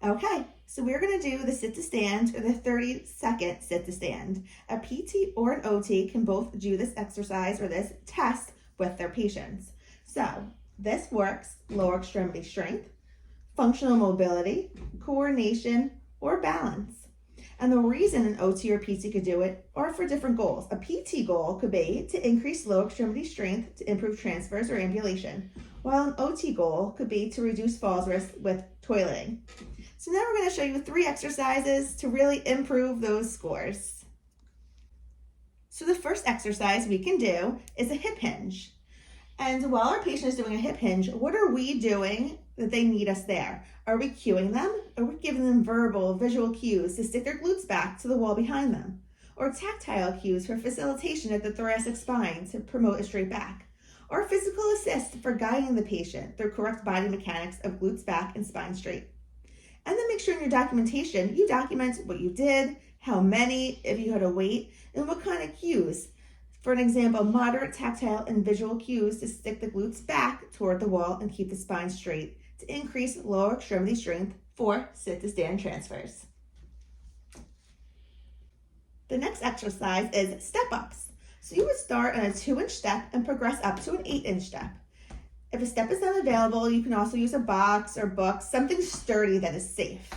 Okay, so we're going to do the sit to stand or the 30-second sit to stand. A PT or an OT can both do this exercise or this test with their patients. So this works lower extremity strength, functional mobility, coordination, or balance. And the reason an OT or PT could do it are for different goals. A PT goal could be to increase lower extremity strength to improve transfers or ambulation, while an OT goal could be to reduce falls risk with toileting. So now we're going to show you 3 exercises to really improve those scores. So the first exercise we can do is a hip hinge. And while our patient is doing a hip hinge, what are we doing that they need us there? Are we cueing them? Are we giving them verbal, visual cues to stick their glutes back to the wall behind them? Or tactile cues for facilitation of the thoracic spine to promote a straight back? Or physical assist for guiding the patient through correct body mechanics of glutes back and spine straight? And then make sure in your documentation, you document what you did, how many, if you had to wait, and what kind of cues. For an example, moderate tactile and visual cues to stick the glutes back toward the wall and keep the spine straight to increase lower extremity strength for sit to stand transfers. The next exercise is step ups. So you would start on a 2-inch step and progress up to an 8-inch step. If a step is not available, you can also use a box or book, something sturdy that is safe.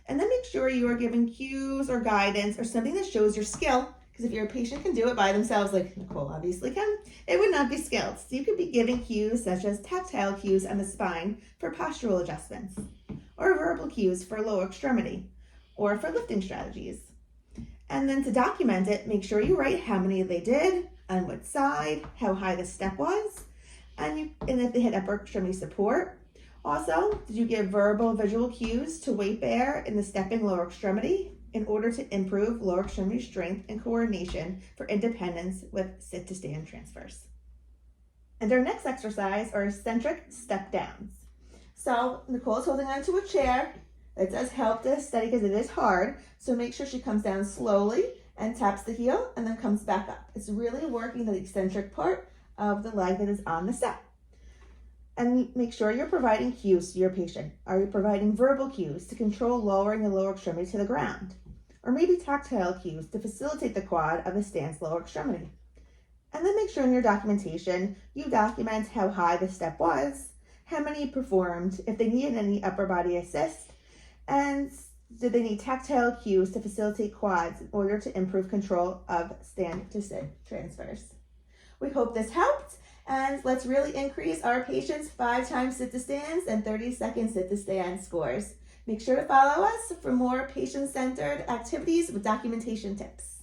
And then make sure you are giving cues or guidance or something that shows your skill, because if your patient can do it by themselves, like Nicole obviously can, it would not be skilled. So you could be giving cues such as tactile cues on the spine for postural adjustments, or verbal cues for lower extremity, or for lifting strategies. And then to document it, make sure you write how many they did, on what side, how high the step was, and if they had upper extremity support. Also, did you give verbal visual cues to weight bear in the stepping lower extremity in order to improve lower extremity strength and coordination for independence with sit to stand transfers? And our next exercise are eccentric step downs. So Nicole is holding onto a chair. It does help to study because it is hard. So make sure she comes down slowly and taps the heel and then comes back up. It's really working the eccentric part of the leg that is on the step. And make sure you're providing cues to your patient. Are you providing verbal cues to control lowering the lower extremity to the ground? Or maybe tactile cues to facilitate the quad of the stance lower extremity? And then make sure in your documentation, you document how high the step was, how many performed, if they needed any upper body assist, and did they need tactile cues to facilitate quads in order to improve control of stand to sit transfers. We hope this helped, and let's really increase our patients' 5-time sit to stands and 30-second sit to stand scores. Make sure to follow us for more patient-centered activities with documentation tips.